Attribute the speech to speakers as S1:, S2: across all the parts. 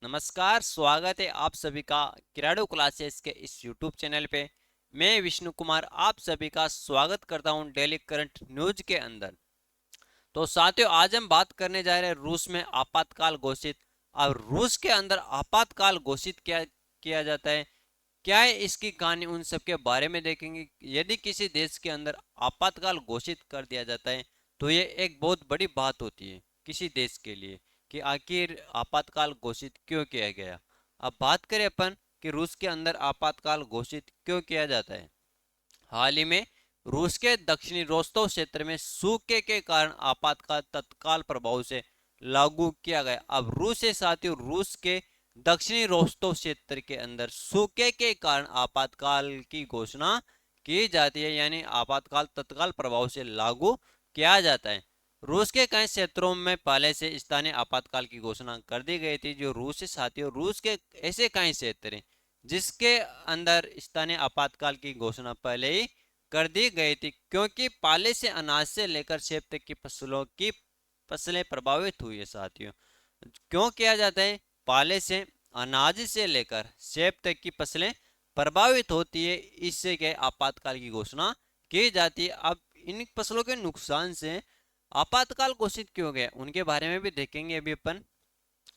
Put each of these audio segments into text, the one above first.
S1: नमस्कार, स्वागत है आप सभी का क्रीडो क्लासेस के इस यूट्यूब चैनल पे। मैं विष्णु कुमार आप सभी का स्वागत करता हूं डेली करंट न्यूज के अंदर। तो साथियों, आज हम बात करने जा रहे हैं रूस में आपातकाल घोषित। अब रूस के अंदर आपातकाल घोषित क्या किया जाता है, क्या है इसकी कहानी, उन सब के बारे में देखेंगे। यदि किसी देश के अंदर आपातकाल घोषित कर दिया जाता है तो ये एक बहुत बड़ी बात होती है किसी देश के लिए कि आखिर आपातकाल घोषित क्यों किया गया। अब बात करें अपन कि रूस के अंदर आपातकाल घोषित क्यों किया जाता है। हाल ही में रूस के दक्षिणी रोस्तव क्षेत्र में सूखे के कारण आपातकाल तत्काल प्रभाव से लागू किया गया। अब रूस से साथियों, रूस के दक्षिणी रोस्तव क्षेत्र के अंदर सूखे के कारण आपातकाल की घोषणा की जाती है, यानी आपातकाल तत्काल प्रभाव से लागू किया जाता है। रूस के कई क्षेत्रों में पहले से स्थानीय आपातकाल की घोषणा कर दी गई थी। जो रूस से साथियों, रूस के ऐसे कई क्षेत्र हैं जिसके अंदर स्थानीय आपातकाल की घोषणा पहले ही कर दी गई थी, क्योंकि पाले से अनाज से लेकर सेब तक की फसलें प्रभावित हुई है साथियों। क्यों किया जाता है? पाले से अनाज से लेकर सेब तक की फसलें प्रभावित होती है, इससे क्या आपातकाल की घोषणा की जाती है। अब इन फसलों के नुकसान से आपातकाल घोषित क्यों गया उनके बारे में भी देखेंगे अभी अपन।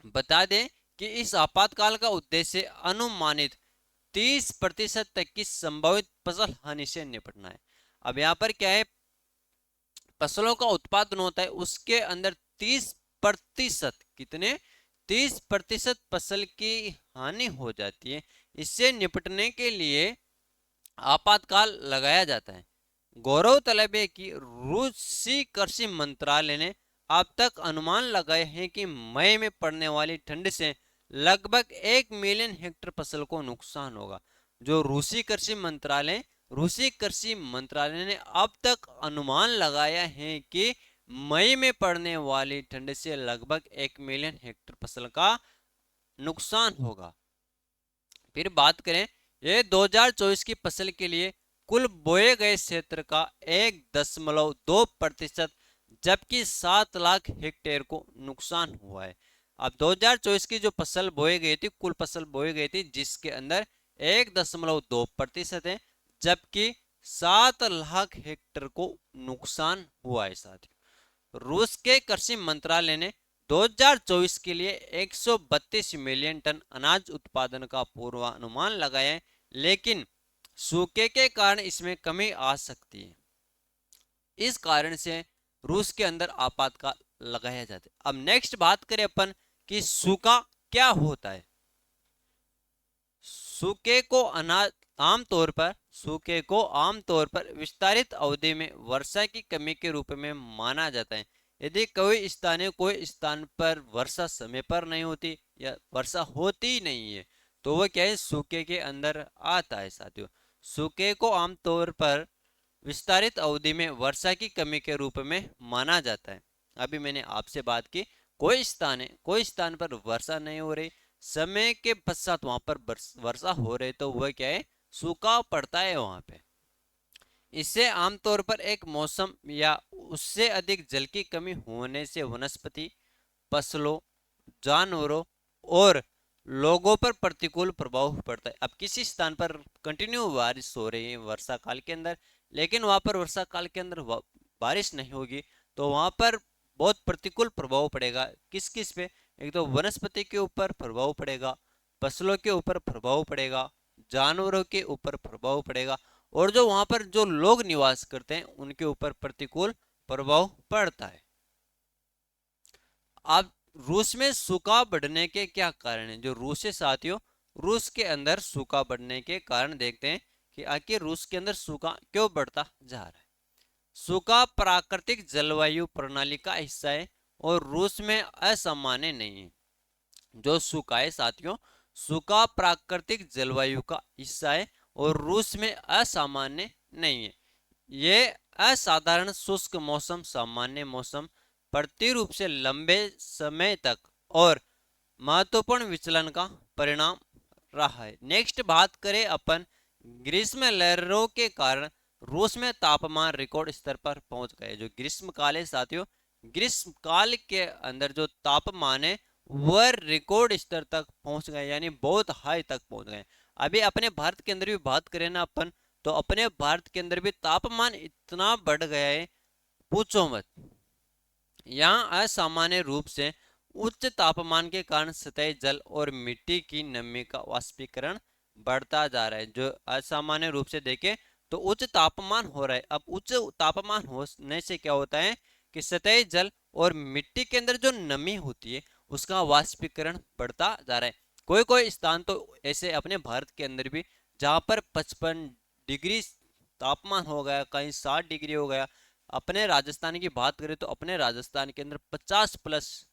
S1: बता दें कि इस आपातकाल का उद्देश्य अनुमानित 30% तक की संभावित फसल हानि से निपटना है। अब यहाँ पर क्या है, फसलों का उत्पादन होता है, उसके अंदर 30% कितने 30% फसल की हानि हो जाती है। इससे निपटने के लिए आपातकाल लगाया जाता है। गौरव तलब है कि रूसी कृषि मंत्रालय ने अब तक अनुमान लगाए हैं कि मई में पड़ने वाली ठंड से लगभग 1 मिलियन हेक्टेयर फसल को नुकसान होगा। जो रूसी कृषि मंत्रालय ने अब तक अनुमान लगाया है कि मई में पड़ने वाली ठंड से लगभग 1 मिलियन हेक्टेयर फसल का नुकसान होगा। फिर बात करें, ये 2024 की फसल के लिए कुल बोए गए क्षेत्र का 1.2%, जबकि 7 लाख हेक्टेयर को नुकसान हुआ है। अब 2024 की जो फसल बोई गई थी, कुल फसल बोई गई थी, जिसके अंदर 1.2% है, जबकि 7 लाख हेक्टेयर को नुकसान हुआ है साथियों। रूस के कृषि मंत्रालय ने 2024 के लिए 132 मिलियन टन अनाज उत्पादन का पूर्वानुमान लगाया है, लेकिन सूखे के कारण इसमें कमी आ सकती है। इस कारण से रूस के अंदर आपातकाल लगाया जाता है। अब नेक्स्ट बात करें अपन कि सूखा क्या होता है। सूखे को अनाज सूखे को आमतौर पर विस्तारित अवधि में वर्षा की कमी के रूप में माना जाता है। यदि कोई स्थान पर वर्षा समय पर नहीं होती या वर्षा होती ही नहीं है तो वह क्या है, सूखे के अंदर आता है साथियों। सूखे को आमतौर पर विस्तारित अवधि में वर्षा की कमी के रूप में माना जाता है। अभी मैंने आपसे बात की, कोई स्थान पर वर्षा नहीं हो रही, समय के पश्चात वहां पर वर्षा हो रही, तो वह क्या है, सूखा पड़ता है वहां पे। इससे आमतौर पर एक मौसम या उससे अधिक जल की कमी होने से वनस्पति, फसलों, जानवरों और लोगों पर प्रतिकूल प्रभाव पड़ता है। अब किसी स्थान पर कंटिन्यू बारिश हो रही है वर्षा काल के अंदर, लेकिन वहां पर वर्षा काल के अंदर बारिश नहीं होगी, तो वहां पर बहुत प्रतिकूल प्रभाव पड़ेगा। किस किस पे? एक तो वनस्पति के ऊपर प्रभाव पड़ेगा, फसलों के ऊपर प्रभाव पड़ेगा, जानवरों के ऊपर प्रभाव पड़ेगा, और जो वहां पर जो लोग निवास करते हैं उनके ऊपर प्रतिकूल प्रभाव पड़ता है। अब रूस में सूखा बढ़ने के क्या कारण हैं? जो रूस है साथियों, रूस के अंदर सूखा बढ़ने के कारण देखते हैं कि आखिर रूस के अंदर सूखा क्यों बढ़ता जा रहा है। सूखा प्राकृतिक जलवायु प्रणाली का हिस्सा है और रूस में असामान्य नहीं है। जो सूखा है साथियों, सूखा प्राकृतिक जलवायु का हिस्सा है और रूस में असामान्य नहीं है। ये असाधारण शुष्क मौसम सामान्य मौसम प्रतिरूप से लंबे समय तक और महत्वपूर्ण विचलन का परिणाम रहा है। नेक्स्ट बात करें अपन ग्रीष्म लहरों के कारण रूस में तापमान रिकॉर्ड स्तर पर पहुंच गए। जो ग्रीष्म काल है साथियों, ग्रीष्म काल के अंदर जो तापमान है वह रिकॉर्ड स्तर तक पहुंच गए, यानी बहुत हाई तक पहुंच गए। अभी अपने भारत के अंदर भी बात करें ना अपन, तो अपने भारत के अंदर भी तापमान इतना बढ़ गया है, पूछो मत। यहाँ असामान्य रूप से उच्च तापमान के कारण सतही जल और मिट्टी की नमी का वाष्पीकरण बढ़ता जा रहा है। जो असामान्य रूप से देखें तो उच्च तापमान हो रहा है। अब उच्च तापमान होने से क्या होता है कि सतही जल और मिट्टी के अंदर जो नमी होती है उसका वाष्पीकरण बढ़ता जा रहा है। कोई कोई स्थान तो ऐसे अपने भारत के अंदर भी जहाँ पर 55 डिग्री तापमान हो गया, कहीं 60 डिग्री हो गया। अपने राजस्थान की बात करें तो अपने राजस्थान के अंदर 50+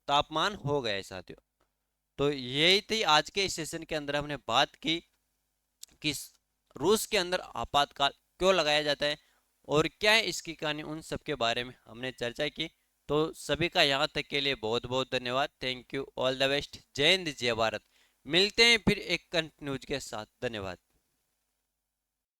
S1: तापमान हो गया है साथियों। तो यही थी आज के इस सेशन के अंदर हमने बात की कि रूस के अंदर आपातकाल क्यों लगाया जाता है और क्या है इसकी कहानी, उन सब के बारे में हमने चर्चा की। तो सभी का यहाँ तक के लिए बहुत बहुत धन्यवाद। Thank you, all the best, जय हिंद जय भारत। मिलते हैं फिर एक कंटिन्यूज के साथ। धन्यवाद।